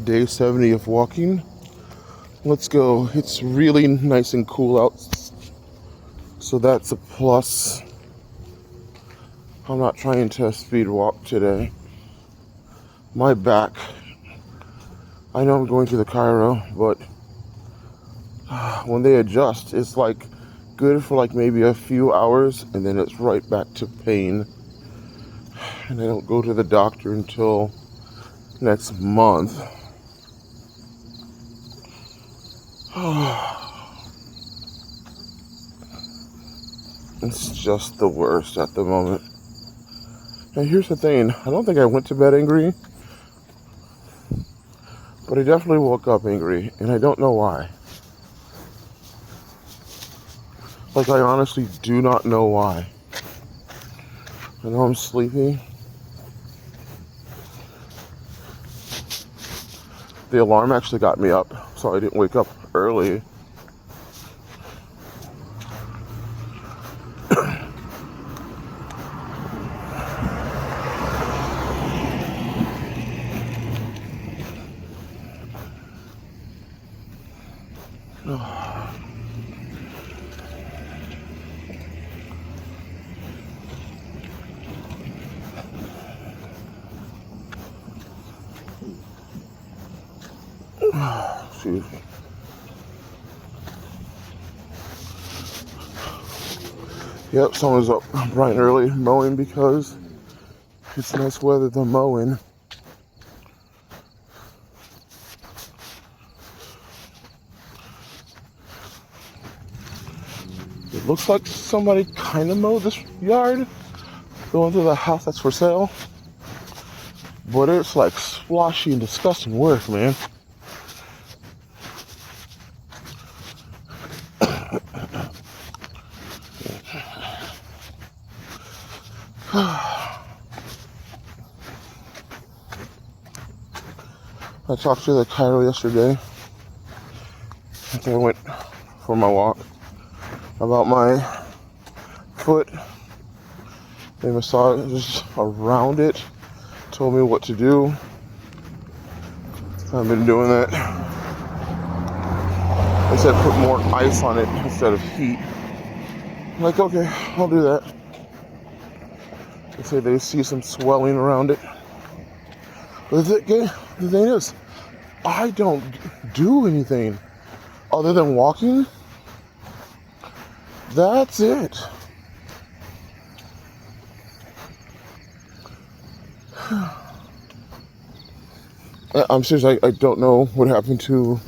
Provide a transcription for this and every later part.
day 70 of walking. Let's go. It's really nice and cool out, so that's a plus. I'm not trying to speed walk today. My back, I know I'm going to the chiro, but when they adjust, it's like good for like maybe a few hours, and then it's right back to pain. And I don't go to the doctor until next month. It's just the worst at the moment. And here's the thing, I don't think I went to bed angry, but I definitely woke up angry, and I don't know why. Like, I honestly do not know why. I know I'm sleepy. The alarm actually got me up, so I didn't wake up early. Excuse me. Yep, someone's up bright and early mowing because it's nice weather to mow in. It looks like somebody kind of mowed this yard going through the house that's for sale. But it's like splotchy and disgusting work, man. I talked to the chiro yesterday after I went for my walk about my foot. They massaged around it, told me what to do. I've been doing that. They said put more ice on it instead of heat. I'm like, okay, I'll do that. They say they see some swelling around it. But the thing is, I don't do anything other than walking. That's it. I'm serious, I don't know what happened to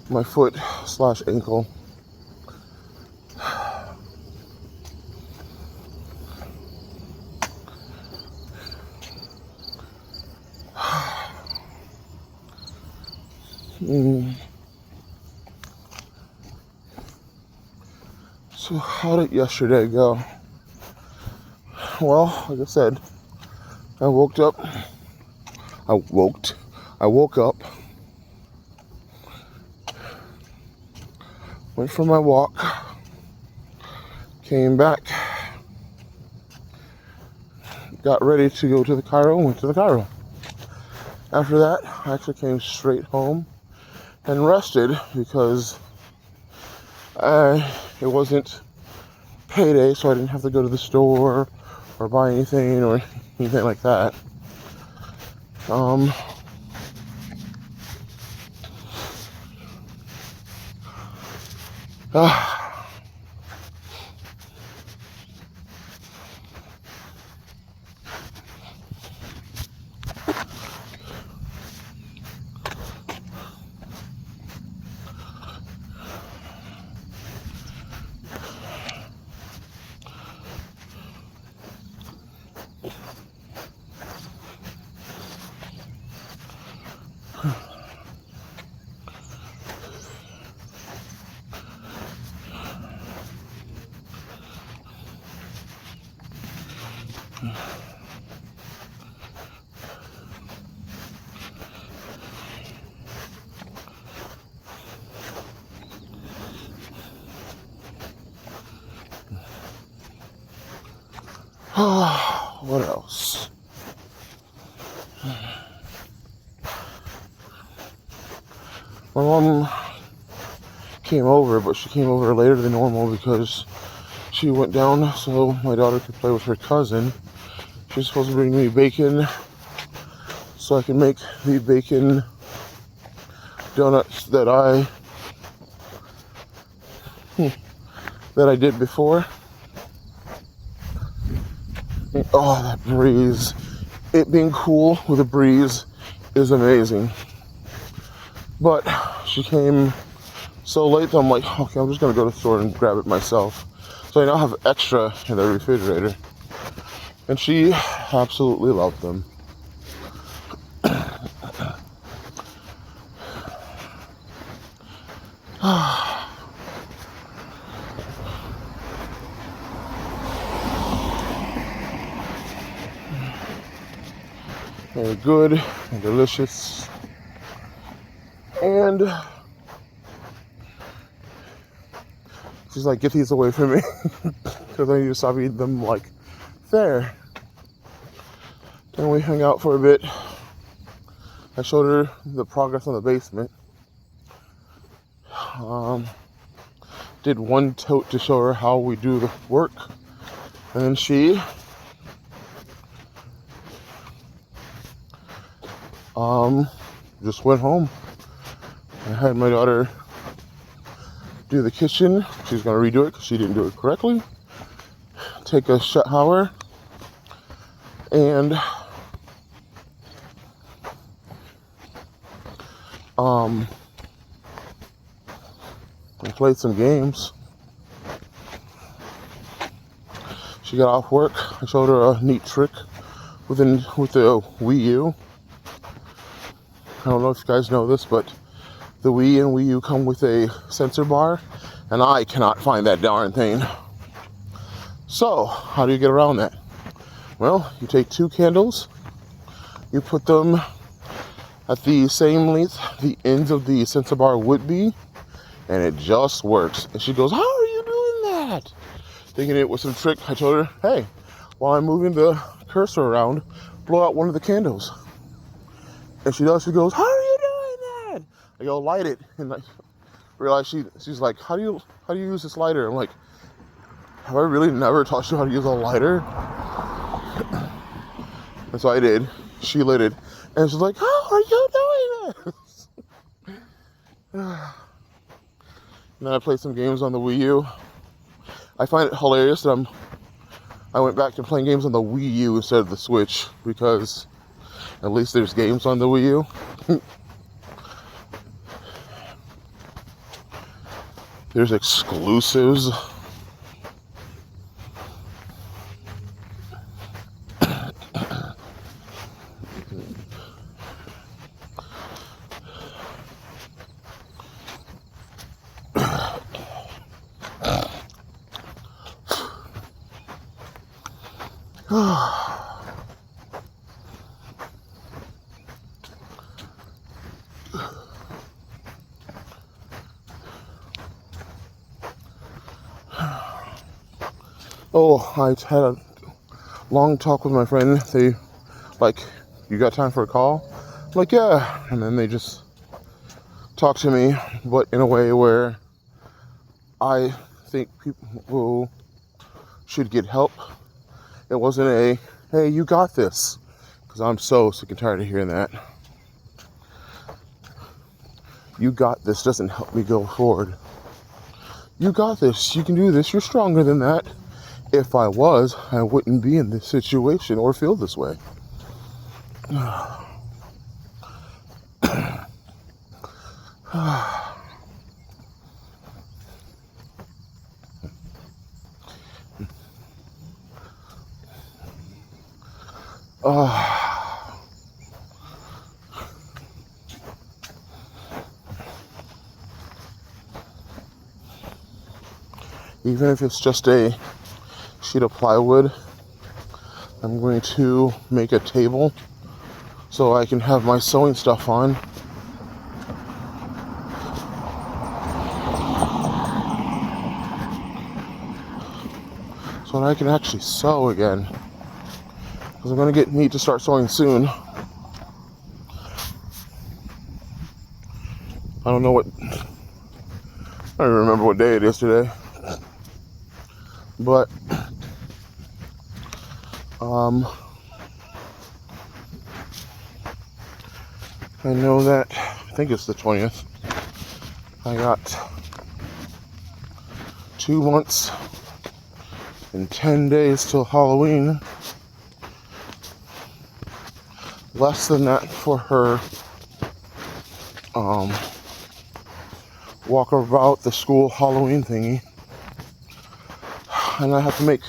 my foot / ankle. So how did yesterday go? Well, like I said, I woke up, went for my walk, came back, got ready to go to the chiro, and went to the chiro. After that, I actually came straight home and rested because it wasn't payday, so I didn't have to go to the store or buy anything or anything like that. What else? My mom came over, but she came over later than normal because she went down so my daughter could play with her cousin. She's supposed to bring me bacon so I can make the bacon donuts that I did before. Oh, that breeze. It being cool with a breeze is amazing. But she came so late that I'm like, okay, I'm just gonna go to the store and grab it myself. So I now have extra in the refrigerator. And she absolutely loved them. They're good and delicious. And she's like, get these away from me. Because I need to stop eating them like there. Then we hung out for a bit. I showed her the progress on the basement. Did one tote to show her how we do the work. And then she just went home. I had my daughter do the kitchen. She's gonna redo it because she didn't do it correctly. Take a shower and I played some games. She got off work. I showed her a neat trick with the Wii U. I don't know if you guys know this, but the Wii and Wii U come with a sensor bar, and I cannot find that darn thing. So, how do you get around that? Well, you take 2 candles, you put them at the same length the ends of the sensor bar would be, and it just works. And she goes, how are you doing that? Thinking it was some trick. I told her, hey, while I'm moving the cursor around, blow out one of the candles. And she does. She goes, how are you doing that? I go, light it. And I realize she's like, how do you use this lighter? I'm like, have I really never taught you how to use a lighter? And so I did. She lit it. And she's like, how are you doing this? And then I played some games on the Wii U. I find it hilarious that I went back to playing games on the Wii U instead of the Switch, because at least there's games on the Wii U. There's exclusives. Oh, I had a long talk with my friend. They like, you got time for a call? I'm like, yeah. And then they just talk to me, but in a way where I think people should get help. It wasn't a, hey, you got this. Because I'm so sick and tired of hearing that. You got this doesn't help me go forward. You got this. You can do this. You're stronger than that. If I was, I wouldn't be in this situation or feel this way. Even if it's just a sheet of plywood, I'm going to make a table so I can have my sewing stuff on. So that I can actually sew again. Because I'm going to need to start sewing soon. I don't know what, I don't even remember what day it is today. But, I know that, I think it's the 20th. I got 2 months and 10 days till Halloween. Less than that for her walk about the school Halloween thingy. And I have to make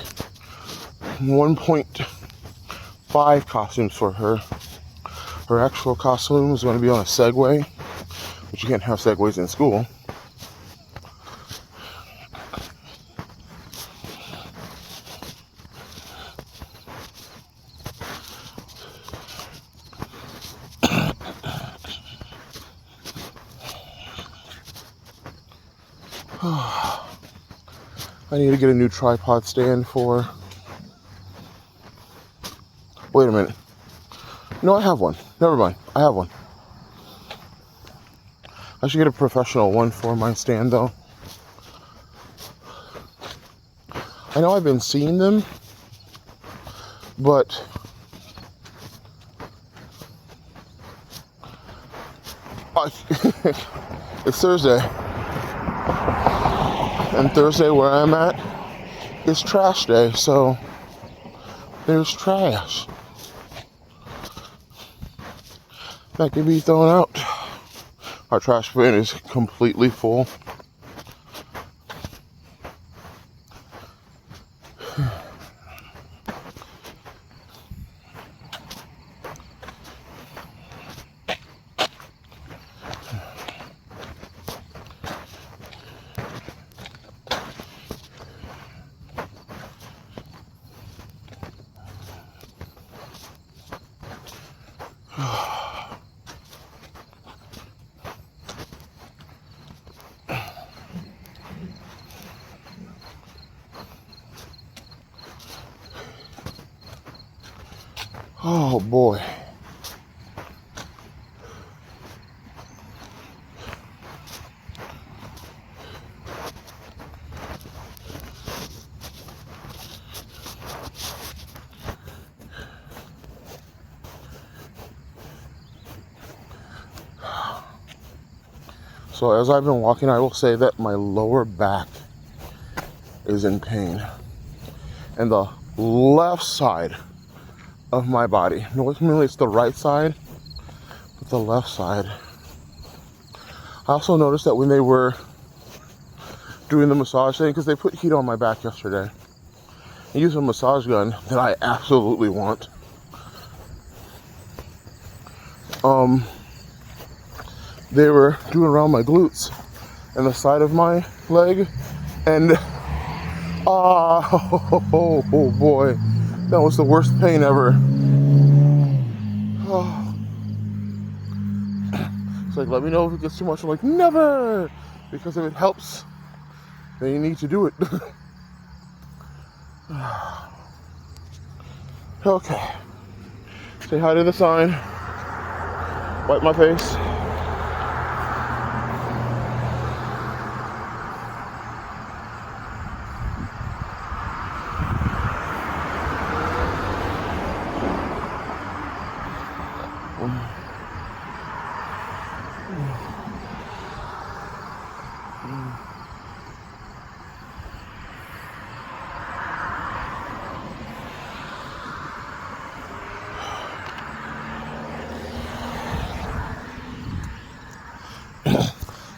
1.5 costumes for her. Her actual costume is going to be on a Segway, but you can't have Segways in school. I need to get a new tripod stand for... Wait a minute. No, I have one. Never mind. I have one. I should get a professional one for my stand, though. I know I've been seeing them, but it's Thursday. And Thursday, where I'm at, is trash day, so there's trash that can be thrown out. Our trash bin is completely full. Oh boy. So as I've been walking, I will say that my lower back is in pain. And the left side of my body, normally it's the right side, but the left side. I also noticed that when they were doing the massage thing, because they put heat on my back yesterday, and used a massage gun that I absolutely want. They were doing around my glutes and the side of my leg, and oh boy, that was the worst pain ever. Oh. It's like, let me know if it gets too much. I'm like, never, because if it helps, then you need to do it. Okay, say hi to the sign, wipe my face.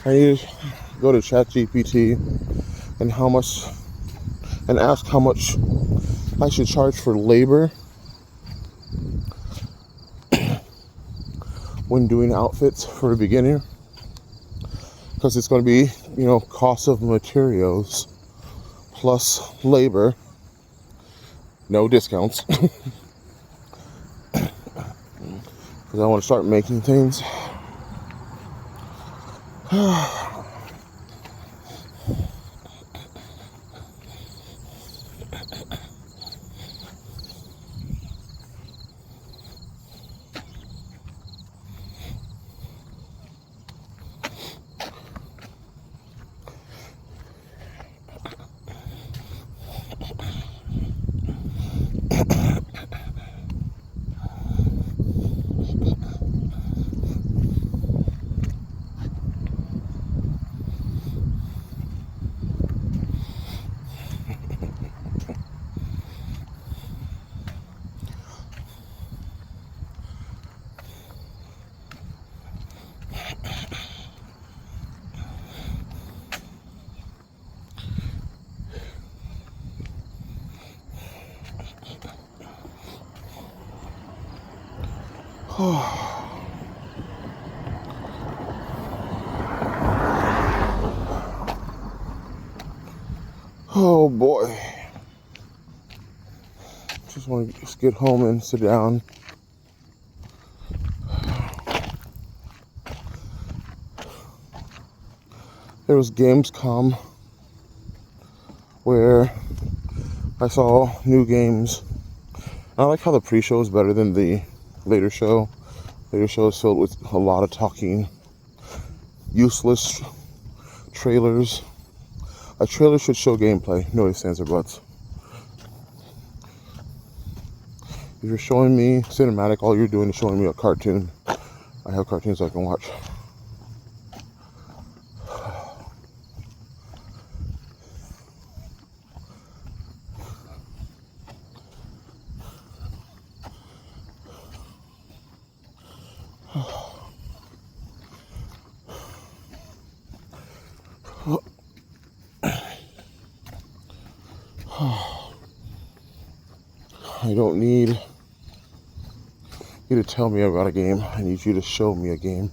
I need to go to ChatGPT and ask how much I should charge for labor when doing outfits for a beginner, because it's going to be, cost of materials plus labor, no discounts, because I want to start making things. Oh boy. Just want to just get home and sit down. There was Gamescom where I saw new games. I like how the pre-show is better than the later show. Later show is filled with a lot of talking, useless trailers. A trailer should show gameplay, no ifs, ands, or buts. If you're showing me cinematic, all you're doing is showing me a cartoon. I have cartoons I can watch. I don't need you to tell me about a game. I need you to show me a game.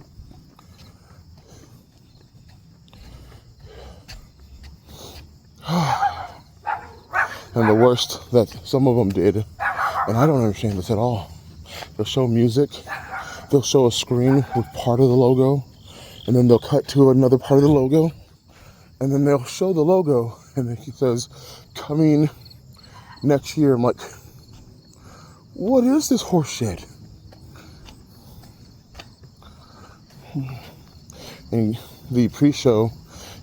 And the worst that some of them did, and I don't understand this at all, they'll show music, they'll show a screen with part of the logo, and then they'll cut to another part of the logo, and then they'll show the logo, and it says, coming next year. I'm like, what is this horse shit? And the pre-show,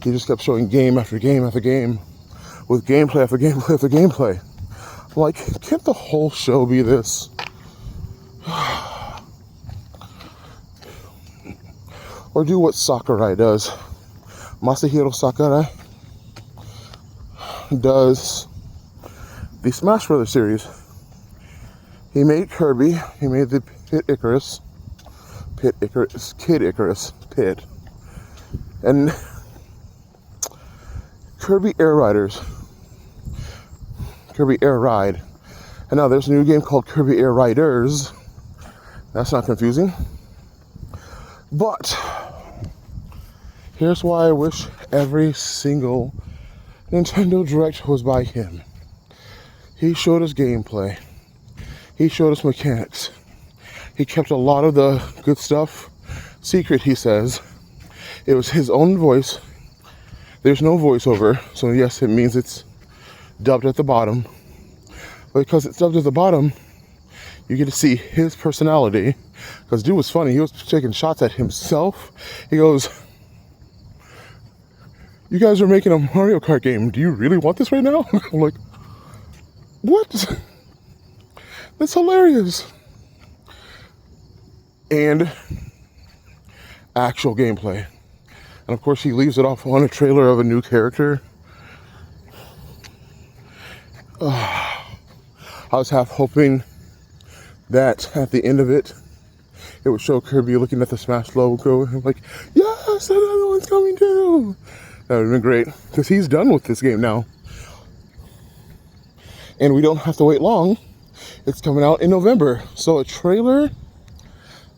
he just kept showing game after game after game with gameplay after gameplay after gameplay. I'm like, can't the whole show be this? Or do what Sakurai does. Masahiro Sakurai does the Smash Brothers series. He made Kirby, he made the Kid Icarus, and Kirby Air Riders, Kirby Air Ride, and now there's a new game called Kirby Air Riders. That's not confusing, but here's why I wish every single Nintendo Direct was by him. He showed us gameplay. He showed us mechanics. He kept a lot of the good stuff secret, he says. It was his own voice. There's no voiceover, so yes, it means it's dubbed at the bottom. But because it's dubbed at the bottom, you get to see his personality. Because dude was funny. He was taking shots at himself. He goes, you guys are making a Mario Kart game. Do you really want this right now? I'm like, what? That's hilarious. And actual gameplay. And of course he leaves it off on a trailer of a new character. I was half hoping that at the end of it, it would show Kirby looking at the Smash logo and like, yes, another one's coming too. That would have been great, because he's done with this game now. And we don't have to wait long. It's coming out in November. So a trailer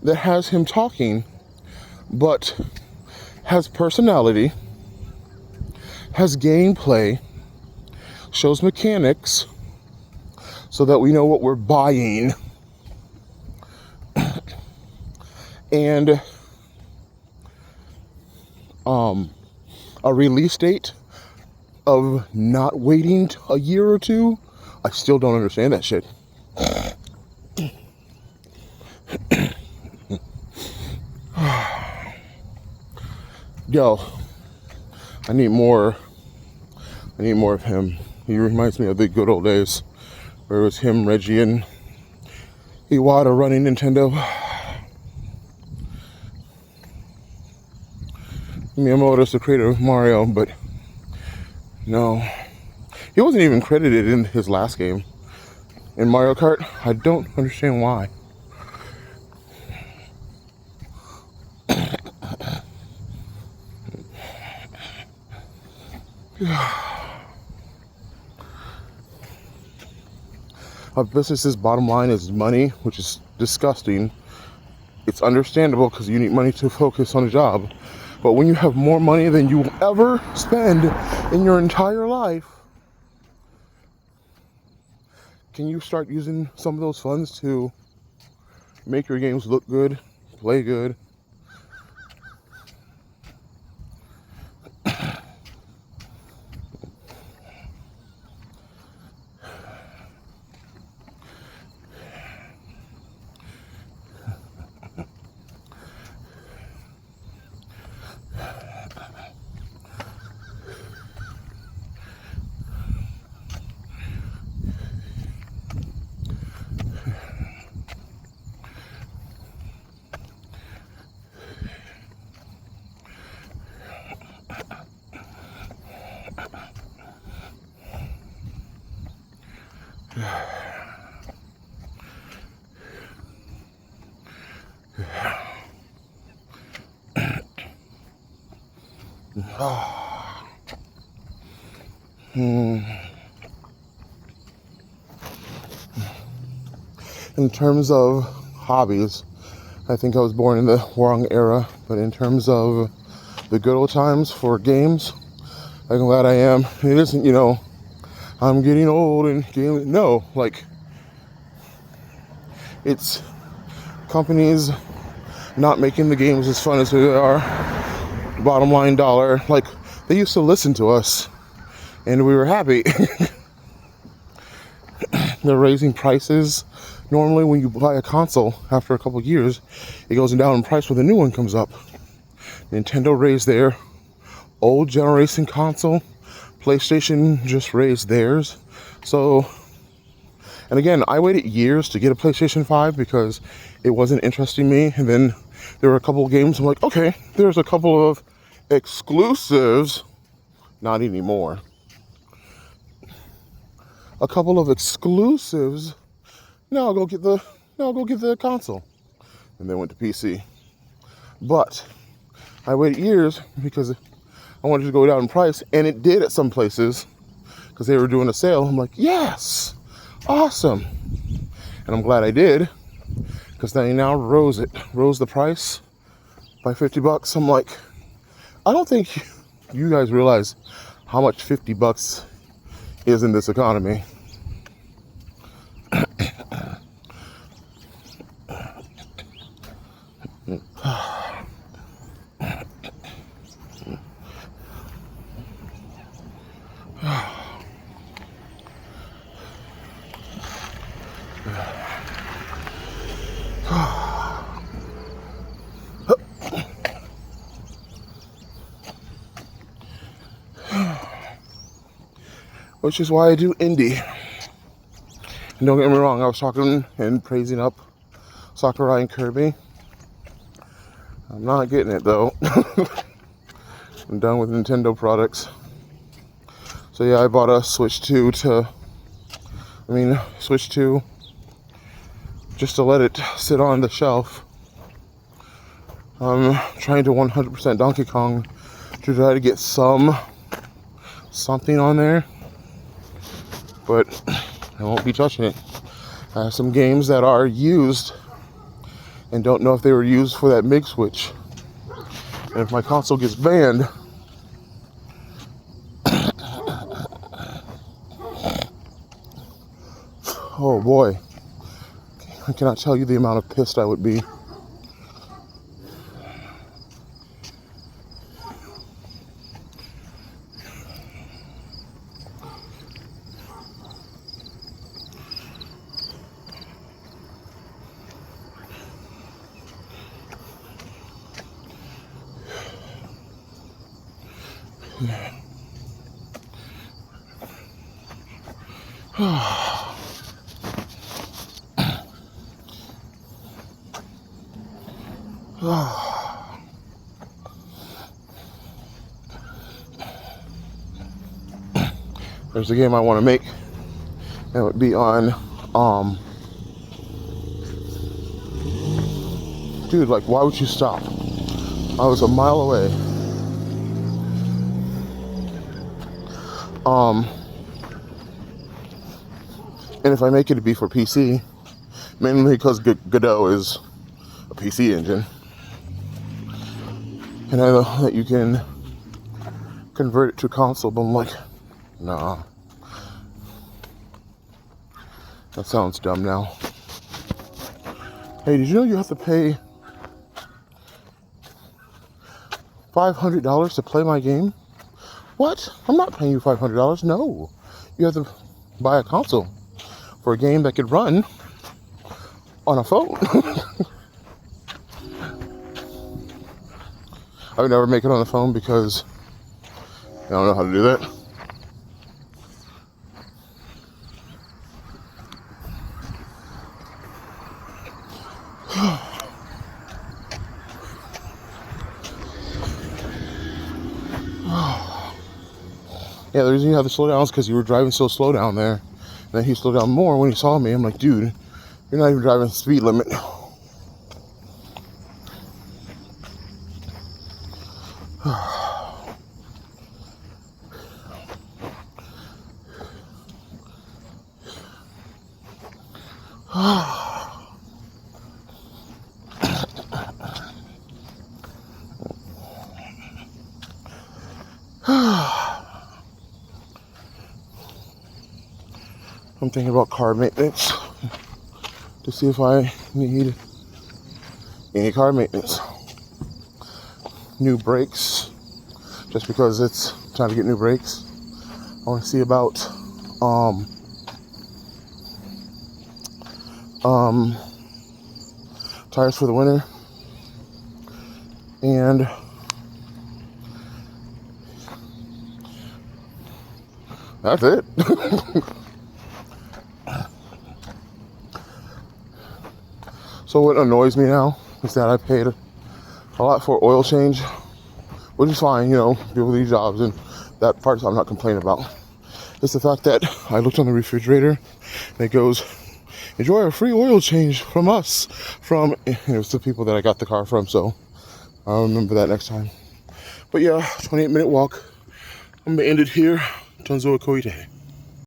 that has him talking, but has personality, has gameplay, shows mechanics, so that we know what we're buying. And a release date of not waiting a year or two. I still don't understand that shit. Yo, I need more of him. He reminds me of the good old days where it was him, Reggie, and Iwata running Nintendo. Miyamoto's the creator of Mario, but no. He wasn't even credited in his last game. In Mario Kart, I don't understand why. A business's bottom line is money, which is disgusting. It's understandable because you need money to focus on a job. But when you have more money than you will ever spend in your entire life, can you start using some of those funds to make your games look good, play good? In terms of hobbies, I think I was born in the wrong era, but in terms of the good old times for games, I'm glad I am. It isn't, I'm getting old and gaming. No, like, it's companies not making the games as fun as they are. Bottom line dollar. Like, they used to listen to us, and we were happy. They're raising prices. Normally, when you buy a console, after a couple of years, it goes down in price when the new one comes up. Nintendo raised their old generation console. PlayStation just raised theirs. So, and again, I waited years to get a PlayStation 5 because it wasn't interesting me. And then there were a couple of games I'm like, okay, there's a couple of exclusives. Not anymore. A couple of exclusives. Now I'll go get the console. And then went to PC. But I waited years because I wanted to go down in price, and it did at some places because they were doing a sale. I'm like, yes, awesome. And I'm glad I did because they now rose the price by $50. I'm like, I don't think you guys realize how much $50 is in this economy. Which is why I do indie. And don't get me wrong, I was talking and praising up Sakurai and Kirby. I'm not getting it though. I'm done with Nintendo products. So yeah, I bought a Switch 2 just to let it sit on the shelf. I'm trying to 100% Donkey Kong to try to get something on there. But I won't be touching it. I have some games that are used and don't know if they were used for that MIG switch. And if my console gets banned, oh boy, I cannot tell you the amount of pissed I would be. There's a game I want to make. That would be on, dude, like, why would you stop? I was a mile away. And if I make it to be for PC, mainly because Godot is PC engine. And I know that you can convert it to console, but I'm like, nah. That sounds dumb now. Hey, did you know you have to pay $500 to play my game? What? I'm not paying you $500. No. You have to buy a console for a game that could run on a phone. I would never make it on the phone because I don't know how to do that. Yeah, the reason you have to slow down is because you were driving so slow down there. And then he slowed down more when he saw me. I'm like, dude, you're not even driving the speed limit. I'm thinking about car maintenance to see if I need any car maintenance. New brakes, just because it's time to get new brakes. I want to see about tires for the winter, and that's it. So what annoys me now is that I paid a lot for oil change, which is fine, you know, people do jobs, and that part I'm not complaining about. It's the fact that I looked on the refrigerator and it goes, enjoy a free oil change from us. It was the people that I got the car from, so I'll remember that next time. But yeah, 28-minute walk. I'm gonna end it here. Tonzo Koite.